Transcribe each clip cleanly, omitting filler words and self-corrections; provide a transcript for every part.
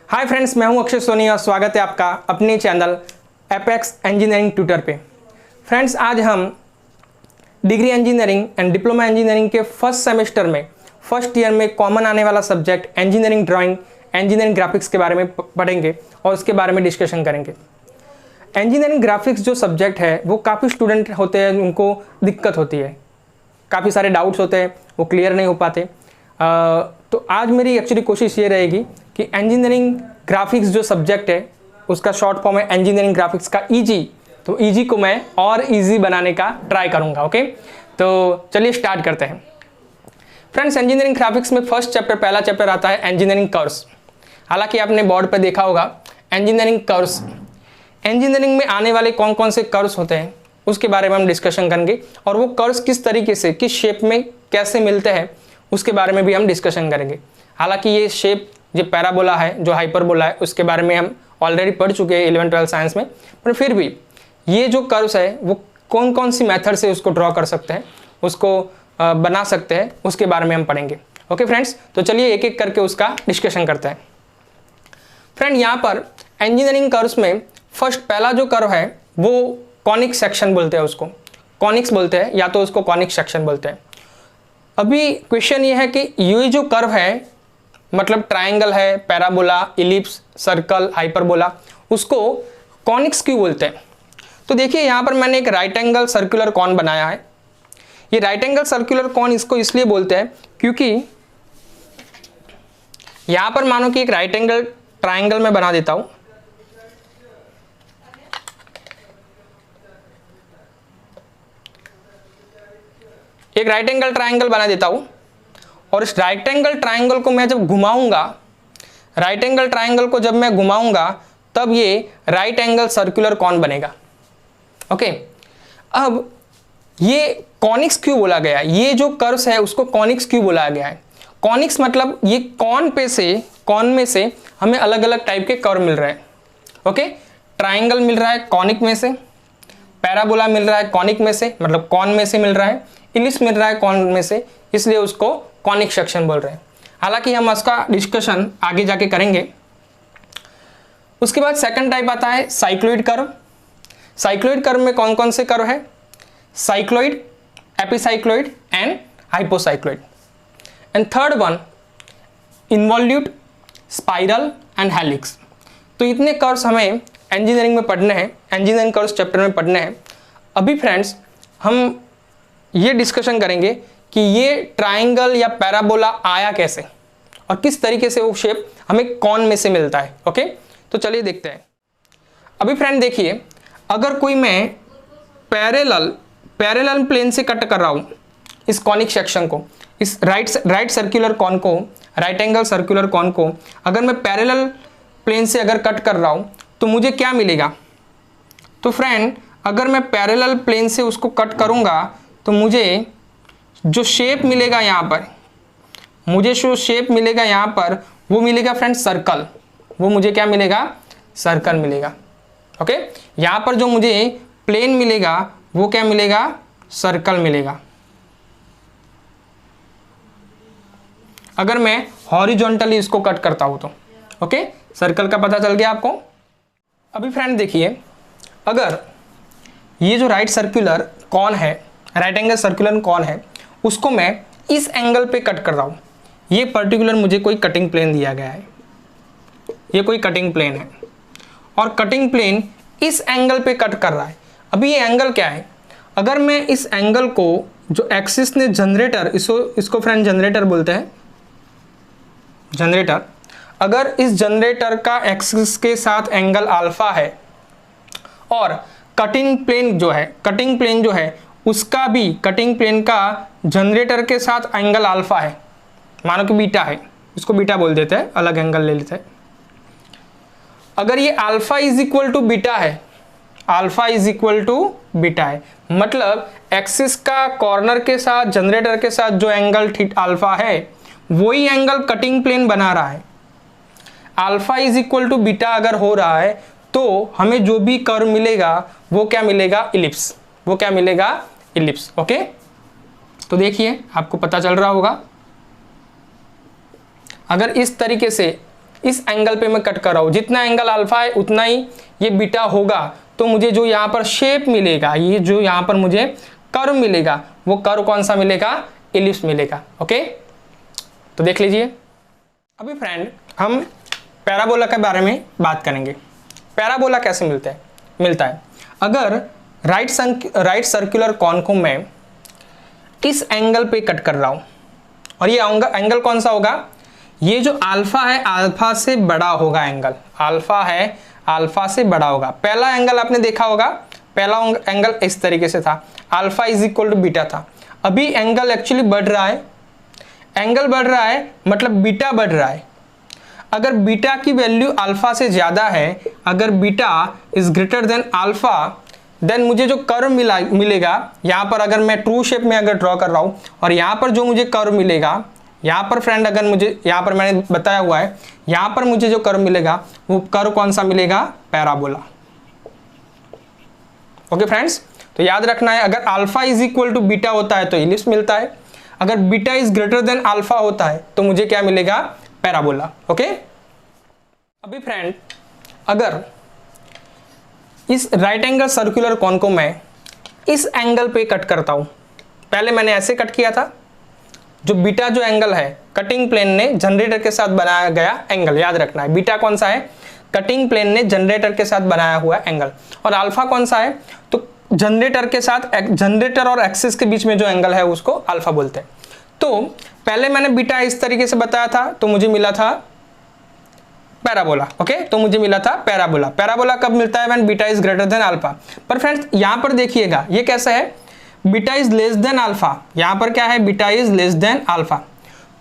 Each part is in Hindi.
हाय फ्रेंड्स, मैं हूं अक्षय सोनी और स्वागत है आपका अपने चैनल एपेक्स इंजीनियरिंग ट्यूटर पे। फ्रेंड्स, आज हम degree engineering and diploma engineering के फर्स्ट सेमेस्टर में फर्स्ट ईयर में कॉमन आने वाला subject engineering drawing, engineering graphics के बारे में पढ़ेंगे और उसके बारे में डिस्कशन करेंगे। इंजीनियरिंग ग्राफिक्स जो सब्जेक्ट है वो काफ़ी स्टूडेंट होते हैं, उनको दिक्कत होती है, काफ़ी सारे डाउट्स होते हैं, वो क्लियर नहीं हो पाते। तो आज मेरी एक्चुअली कोशिश ये रहेगी कि इंजीनियरिंग ग्राफिक्स जो सब्जेक्ट है उसका शॉर्ट फॉर्म है इंजीनियरिंग ग्राफिक्स का ईजी, तो ईजी को मैं और ईजी बनाने का ट्राई करूँगा। ओके, तो चलिए स्टार्ट करते हैं। फ्रेंड्स, इंजीनियरिंग ग्राफिक्स में फर्स्ट चैप्टर, पहला चैप्टर आता है इंजीनियरिंग कर्व्स। हालांकि आपने बोर्ड पर देखा होगा इंजीनियरिंग कर्व्स, इंजीनियरिंग में आने वाले कौन कौन से कर्व्स होते हैं उसके बारे में हम डिस्कशन करेंगे और वो कर्व्स किस तरीके से, किस शेप में कैसे मिलते हैं उसके बारे में भी हम डिस्कशन करेंगे। हालांकि ये शेप जो पैराबोला है, जो हाइपरबोला है, उसके बारे में हम ऑलरेडी पढ़ चुके हैं 11-12 साइंस में, पर फिर भी ये जो कर्व्स है वो कौन कौन सी मेथड से उसको ड्रॉ कर सकते हैं, उसको बना सकते हैं, उसके बारे में हम पढ़ेंगे। ओके फ्रेंड्स, तो चलिए एक एक करके उसका डिस्कशन करते हैं। फ्रेंड, यहाँ पर इंजीनियरिंग कर्व्स में फर्स्ट पहला जो कर्व है वो कॉनिक सेक्शन बोलते हैं, उसको कॉनिक्स बोलते हैं या तो उसको कॉनिक सेक्शन बोलते हैं। अभी क्वेश्चन ये है कि ये जो कर्व है, मतलब ट्रायंगल है, पैराबोला, इलिप्स, सर्कल, हाइपरबोला, उसको कॉनिक्स क्यों बोलते हैं? तो देखिए यहाँ पर मैंने एक राइट एंगल सर्कुलर कॉन बनाया है। ये राइट एंगल सर्कुलर कॉन इसको इसलिए बोलते हैं क्योंकि यहाँ पर मानो कि एक राइट एंगल ट्रायंगल में बना देता हूं, एक राइट एंगल ट्रायंगल बना देता हूं और इस राइट एंगल ट्रायंगल को मैं जब घुमाऊंगा, राइट एंगल ट्रायंगल को जब मैं घुमाऊंगा तब ये राइट एंगल सर्कुलर कॉन बनेगा। ओके, अब ये कॉनिक्स क्यों बोला गया? ये जो कर्व्स है उसको कॉनिक्स क्यों बोला गया है? कॉनिक्स मतलब ये कॉन में से हमें अलग अलग टाइप के कर्व मिल रहे हैं। ओके, ट्रायंगल मिल रहा है कॉनिक में से, पैराबोला मिल रहा है कॉनिक में से, मतलब कॉन में से मिल रहा है, इलिप्स मिल रहा है कॉन में से, इसलिए उसको कॉनिक सेक्शन बोल रहे हैं। हालांकि हम उसका डिस्कशन आगे जाके करेंगे। उसके बाद सेकंड टाइप आता है साइक्लोइड कर्व। साइक्लोइड कर्व में कौन कौन से कर्व है? Cycloid, epicycloid and hypocycloid. And third one involute, spiral and helix. तो इतने कर्व्स हमें इंजीनियरिंग में पढ़ने हैं, इंजीनियरिंग कर्व्स चैप्टर में पढ़ने हैं। अभी फ्रेंड्स हम ये डिस्कशन करेंगे कि ये ट्रायंगल या पैराबोला आया कैसे और किस तरीके से वो शेप हमें कॉन में से मिलता है। ओके, तो चलिए देखते हैं। अभी फ्रेंड देखिए, अगर कोई मैं पैरेलल प्लेन से कट कर रहा हूँ इस कॉनिक सेक्शन को, इस राइट सर्कुलर कॉन को, राइट एंगल सर्कुलर कॉन को अगर मैं पैरेलल प्लेन से अगर कट कर रहा हूँ तो मुझे क्या मिलेगा? तो फ्रेंड, अगर मैं पैरेलल प्लेन से उसको कट करूँगा तो मुझे जो शेप मिलेगा यहाँ पर, मुझे जो शेप मिलेगा यहाँ पर वो मिलेगा फ्रेंड सर्कल। वो मुझे क्या मिलेगा? सर्कल मिलेगा। ओके, यहाँ पर जो मुझे प्लेन मिलेगा वो क्या मिलेगा? सर्कल मिलेगा। अगर मैं हॉरिजॉन्टली इसको कट करता हूँ तो ओके, सर्कल का पता चल गया आपको। अभी फ्रेंड देखिए, अगर ये जो राइट सर्कुलर कॉन है, राइट एंगल सर्कुलर कॉन है, उसको मैं इस एंगल पे कट कर रहा हूँ। ये पर्टिकुलर मुझे कोई कटिंग प्लेन दिया गया है, ये कोई कटिंग प्लेन है और कटिंग प्लेन इस एंगल पे कट कर रहा है। अभी ये एंगल क्या है? अगर मैं इस एंगल को, जो एक्सिस ने जनरेटर, इसको फ्रेंड जनरेटर बोलते हैं, जनरेटर, अगर इस जनरेटर का एक्सिस के साथ एंगल अल्फा है और कटिंग प्लेन जो है उसका भी, कटिंग प्लेन का जनरेटर के साथ एंगल अल्फा है, मानो कि बीटा है, इसको बीटा बोल देते हैं, अलग एंगल ले लेते हैं। अगर ये alpha is equal to beta है, alpha is equal to beta है, मतलब एक्सिस का कॉर्नर के साथ, जनरेटर के साथ जो एंगल अल्फा है वही एंगल कटिंग प्लेन बना रहा है। Alpha is equal to beta अगर हो रहा है तो हमें जो भी कर्व मिलेगा वो क्या मिलेगा? इलिप्स। वो क्या मिलेगा? इलिप्स। ओके, तो देखिए आपको पता चल रहा होगा, अगर इस तरीके से इस एंगल पे मैं कट कर रहा हूँ, जितना एंगल अल्फा है उतना ही ये बीटा होगा, तो मुझे जो यहाँ पर शेप मिलेगा, ये जो यहाँ पर मुझे कर्व मिलेगा, वो कर्व कौन सा मिलेगा, इलिप्स मिलेगा। ओके, तो देख लीजिए। अभी फ्रेंड हम पैराबोला के बारे में बात करेंगे। पैराबोला कैसे मिलता है अगर राइट सर्कुलर कॉन को मैं इस एंगल पे कट कर रहा हूं, और ये एंगल कौन सा होगा, ये जो अल्फा है अल्फा से बड़ा होगा एंगल, अल्फा है अल्फा से बड़ा होगा। पहला एंगल आपने देखा होगा, पहला एंगल इस तरीके से था, alpha is equal to beta था। अभी एंगल एक्चुअली बढ़ रहा है, एंगल बढ़ रहा है मतलब बीटा बढ़ रहा है। अगर बीटा की वैल्यू अल्फा से ज्यादा है, अगर beta is greater than alpha, then मुझे जो कर्व मिलेगा यहाँ पर, अगर मैं ट्रू शेप में अगर ड्रॉ कर रहा हूँ और यहाँ पर जो मुझे कर्व मिलेगा, यहाँ पर फ्रेंड अगर मुझे यहाँ पर मैंने बताया हुआ है, यहाँ पर मुझे जो कर्व मिलेगा वो कर्व कौन सा मिलेगा, पैराबोला। ओके फ्रेंड्स, तो याद रखना है, अगर alpha is equal to beta होता है तो इलिप्स मिलता है, अगर beta is greater than alpha होता है तो मुझे क्या मिलेगा, पैराबोला। ओके, अभी फ्रेंड अगर इस राइट एंगल सर्कुलर कॉन को मैं इस एंगल पे कट करता हूं, पहले मैंने ऐसे कट किया था, जो बीटा जो एंगल है कटिंग प्लेन ने जनरेटर के साथ बनाया गया एंगल, याद रखना है बीटा कौन सा है, कटिंग प्लेन ने जनरेटर के साथ बनाया हुआ एंगल, और अल्फा कौन सा है, तो जनरेटर के साथ, जनरेटर और एक्सिस के बीच में जो एंगल है उसको अल्फा बोलते हैं। तो पहले मैंने बीटा इस तरीके से बताया था तो मुझे मिला था पैराबोला। ओके, तो मुझे मिला था पैराबोला। पैराबोला कब मिलता है, when beta is greater than alpha. पर फ्रेंड्स यहां पर देखिएगा ये कैसा है, beta is less than alpha, यहां पर क्या है, beta is less than alpha.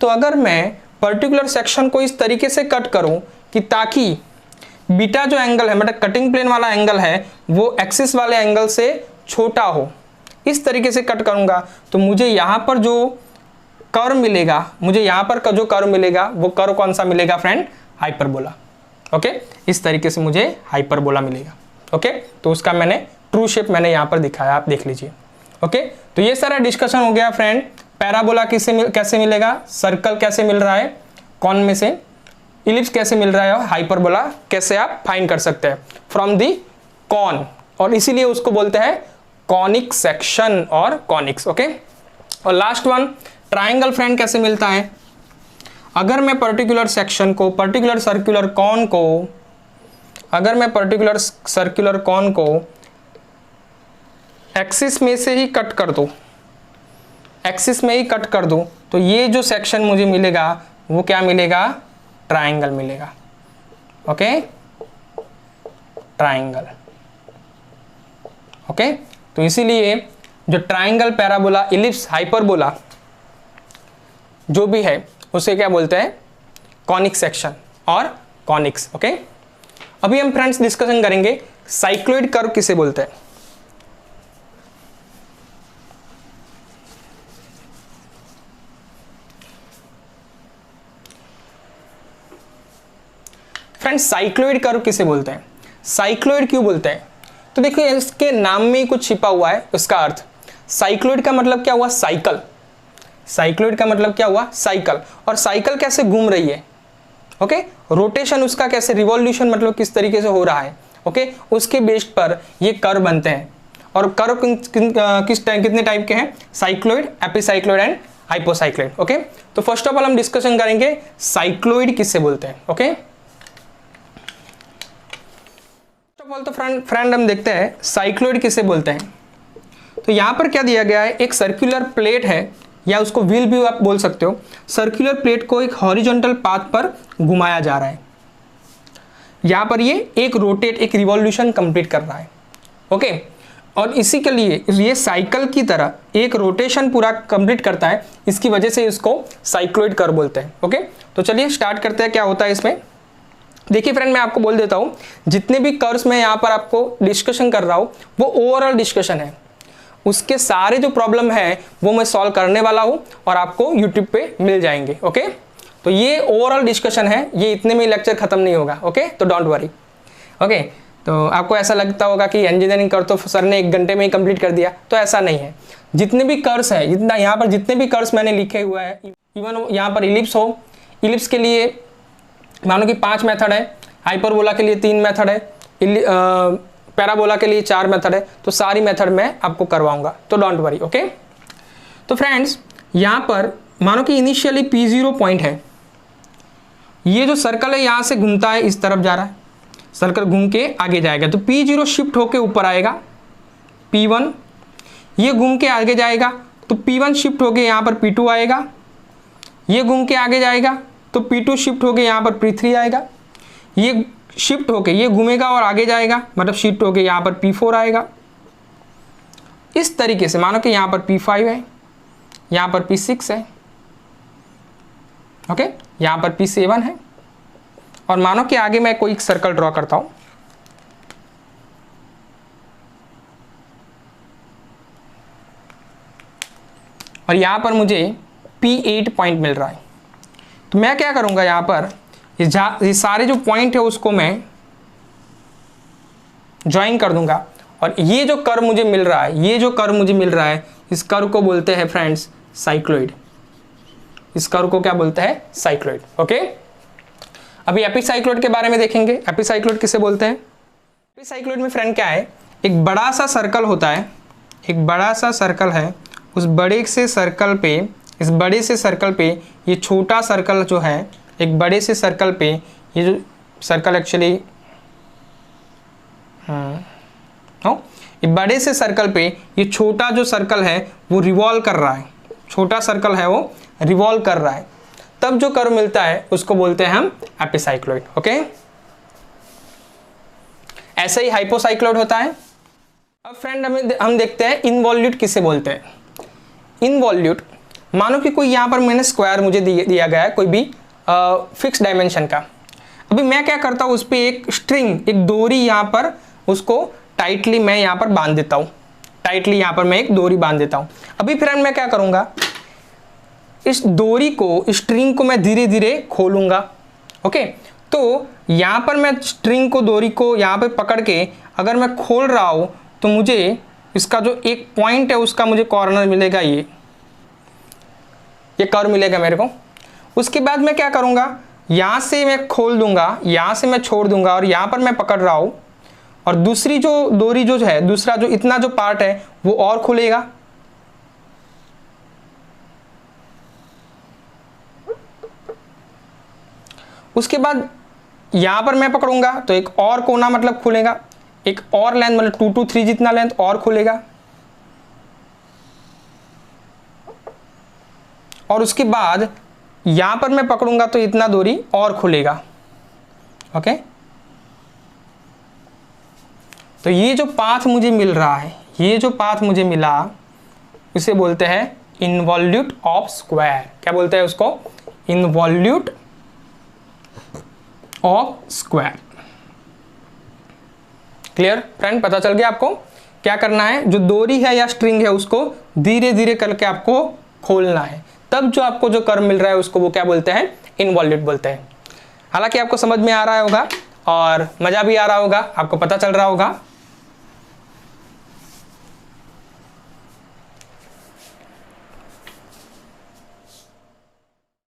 तो अगर मैं पर्टिकुलर सेक्शन को इस तरीके से कट करूं कि ताकि बीटा जो एंगल है, मतलब कटिंग प्लेन वाला एंगल है, वो एक्सिस वाले एंगल से छोटा हो, इस तरीके से कट करूंगा, तो मुझे यहां पर जो कर्व मिलेगा, मुझे यहां पर जो कर्व मिलेगा वो कर्व कौन सा मिलेगा फ्रेंड, हाइपरबोला। ओके, इस तरीके से मुझे हाइपरबोला मिलेगा। ओके, तो उसका मैंने ट्रू शेप मैंने यहां पर दिखाया, आप देख लीजिए। ओके, तो ये सारा डिस्कशन हो गया फ्रेंड, पैराबोला कैसे मिलेगा, सर्कल कैसे मिल रहा है कॉन में से, इलिप्स कैसे मिल रहा है, और हाइपरबोला कैसे आप फाइंड कर सकते हैं फ्रॉम दी कॉन, और इसीलिए उसको बोलते हैं कॉनिक सेक्शन और कॉनिक्स। ओके, और लास्ट वन ट्राइंगल फ्रेंड कैसे मिलता है, अगर मैं पर्टिकुलर सेक्शन को, पर्टिकुलर सर्कुलर कॉन को, अगर मैं पर्टिकुलर सर्कुलर कॉन को एक्सिस में से ही कट कर दूं, एक्सिस में ही कट कर दूं, तो ये जो सेक्शन मुझे मिलेगा वो क्या मिलेगा, ट्राइंगल मिलेगा। Okay, triangle. ओके, तो इसीलिए जो ट्राइंगल, पैराबोला, इलिप्स, हाइपरबोला जो भी है उसे क्या बोलते हैं, कॉनिक सेक्शन और कॉनिक्स। ओके, अभी हम फ्रेंड्स डिस्कशन करेंगे साइक्लोइड कर्व किसे बोलते हैं। फ्रेंड्स साइक्लोइड कर्व किसे बोलते हैं, साइक्लोइड क्यों बोलते हैं, तो देखिए इसके नाम में ही कुछ छिपा हुआ है उसका अर्थ। साइक्लोइड का मतलब क्या हुआ, साइकिल। साइक्लोइड का मतलब क्या हुआ, साइकिल। और साइकिल कैसे घूम रही है, ओके, रोटेशन उसका कैसे, रिवॉल्यूशन मतलब किस तरीके से हो रहा है, ओके, उसके बेस्ड पर ये कर्व बनते हैं। और कर्व कितने टाइप के हैं, साइक्लोइड, एपिसाइक्लोइड एंड हाइपोसाइक्लोइड। ओके, तो फर्स्ट ऑफ ऑल हम डिस्कशन करेंगे साइक्लोइड किससे बोलते हैं। ओके, तो फ्रेंड हम देखते हैं साइक्लोइड किसे बोलते हैं। तो यहां पर क्या दिया गया है, एक सर्कुलर प्लेट है, या उसको व्हील भी आप बोल सकते हो। सर्कुलर प्लेट को एक हॉरिजॉन्टल पाथ पर घुमाया जा रहा है, यहां पर ये एक रोटेट, एक रिवॉल्यूशन कंप्लीट कर रहा है। ओके, और इसी के लिए ये साइकिल की तरह एक रोटेशन पूरा कंप्लीट करता है, इसकी वजह से इसको साइक्लोइड कर्व बोलते हैं। ओके, तो चलिए स्टार्ट करते हैं क्या होता है इसमें। देखिए फ्रेंड मैं आपको बोल देता हूं, जितने भी कर्व्स मैं यहां पर आपको डिस्कशन कर रहा हूं वो ओवरऑल डिस्कशन है, उसके सारे जो प्रॉब्लम है वो मैं सॉल्व करने वाला हूं और आपको यूट्यूब पे मिल जाएंगे। ओके, तो ये ओवरऑल डिस्कशन है, ये इतने में लेक्चर खत्म नहीं होगा। ओके, तो डोंट वरी। ओके, तो आपको ऐसा लगता होगा कि इंजीनियरिंग कर तो सर ने 1 घंटे में ही कंप्लीट कर दिया, तो ऐसा नहीं है। जितने भी कर्व्स है, जितना यहाँ पर जितने भी कर्व्स मैंने लिखे हुए हैं, इवन यहाँ पर इलिप्स हो, इलिप्स के लिए मानो कि 5 मेथड है, हाइपरबोला के लिए 3 मेथड है, पैराबोला के लिए 4 मेथड है, तो सारी मेथड मैं आपको करवाऊंगा, तो डोंट वरी। ओके, तो फ्रेंड्स यहाँ पर मानो कि इनिशियली P0 पॉइंट है, ये जो सर्कल है यहाँ से घूमता है, इस तरफ जा रहा है, सर्कल घूम के आगे जाएगा, तो P0 शिफ्ट होके ऊपर आएगा, P1, ये घूम के आगे जाएगा तो P1 शिफ्ट होके यहाँ पर P2 आएगा, ये घूम के आगे जाएगा तो P2 शिफ्ट होके यहाँ पर P3 आएगा, ये शिफ्ट होके ये घूमेगा और आगे जाएगा, मतलब शिफ्ट होके यहाँ पर P4 आएगा। इस तरीके से मानो कि यहाँ पर P5 है, यहाँ पर P6 है, ओके, यहाँ पर P7 है, और मानो कि आगे मैं कोई सर्कल ड्रॉ करता हूँ, और यहाँ पर मुझे P8 पॉइंट मिल रहा है, तो मैं क्या करूँगा, यहाँ पर ये सारे जो पॉइंट है उसको मैं ज्वाइन कर दूंगा, और ये जो कर्व मुझे मिल रहा है, ये जो कर्व मुझे मिल रहा है, इस कर्व को बोलते हैं फ्रेंड्स साइक्लॉइड। इस कर्व को क्या बोलते हैं, साइक्लॉइड। ओके, अभी एपिसाइक्लॉइड के बारे में देखेंगे। एपिसाइक्लॉइड किसे बोलते हैं? एपिसाइक्लॉइड में फ्रेंड क्या है, एक बड़ा सा सर्कल होता है, एक बड़ा सा सर्कल है, उस बड़े से सर्कल पे, इस बड़े से सर्कल पे ये छोटा सर्कल जो है, एक बड़े से सर्कल पे ये जो सर्कल एक्चुअली एक बड़े से सर्कल पे ये छोटा जो सर्कल है वो रिवॉल्व कर रहा है, छोटा सर्कल है वो रिवॉल्व कर रहा है, तब जो कर्व मिलता है उसको बोलते हैं हम एपिसाइक्लॉइड। ओके, ऐसे ही हाइपोसाइक्लॉइड होता है। अब फ्रेंड हम देखते हैं इनवॉल्यूट किसे बोलते हैं। इनवॉल्यूट, मानो कि कोई यहाँ पर मैंने स्क्वायर मुझे दिया गया है कोई भी फिक्स डायमेंशन का। अभी मैं क्या करता हूँ, उस पर एक स्ट्रिंग, एक डोरी यहाँ पर उसको टाइटली मैं यहाँ पर बांध देता हूँ, टाइटली यहाँ पर मैं एक डोरी बांध देता हूँ। अभी फ्रेंड मैं क्या करूँगा, इस डोरी को, स्ट्रिंग को मैं धीरे धीरे खोलूँगा। ओके, तो यहाँ पर मैं स्ट्रिंग को, डोरी को यहाँ पर पकड़ के अगर मैं खोल रहा हूँ तो मुझे इसका जो एक पॉइंट है उसका मुझे कॉर्नर मिलेगा, ये कर्व मिलेगा मेरे को। उसके बाद मैं क्या करूँगा, यहाँ से मैं खोल दूंगा, यहाँ से मैं छोड़ दूंगा, और यहाँ पर मैं पकड़ रहा हूँ, और दूसरी जो डोरी जो है, दूसरा जो इतना जो पार्ट है वो और खुलेगा। उसके बाद यहाँ पर मैं पकड़ूंगा तो एक और कोना मतलब खुलेगा, एक और लेंथ मतलब 2 to 3 जितना लेंथ और खुलेगा, और उसके बाद यहाँ पर मैं पकड़ूंगा तो इतना डोरी और खुलेगा। ओके, तो ये जो पाथ मुझे मिल रहा है, ये जो पाथ मुझे मिला, इसे बोलते हैं इनवॉल्यूट ऑफ स्क्वायर। क्या बोलते हैं उसको, involute of square. Clear friend, पता चल गया आपको क्या करना है, जो डोरी है या स्ट्रिंग है उसको धीरे धीरे करके आपको खोलना है, तब जो आपको जो कर्व मिल रहा है उसको वो क्या बोलते हैं, इनवॉल्यूट बोलते हैं। हालांकि आपको समझ में आ रहा होगा और मज़ा भी आ रहा होगा, आपको पता चल रहा होगा।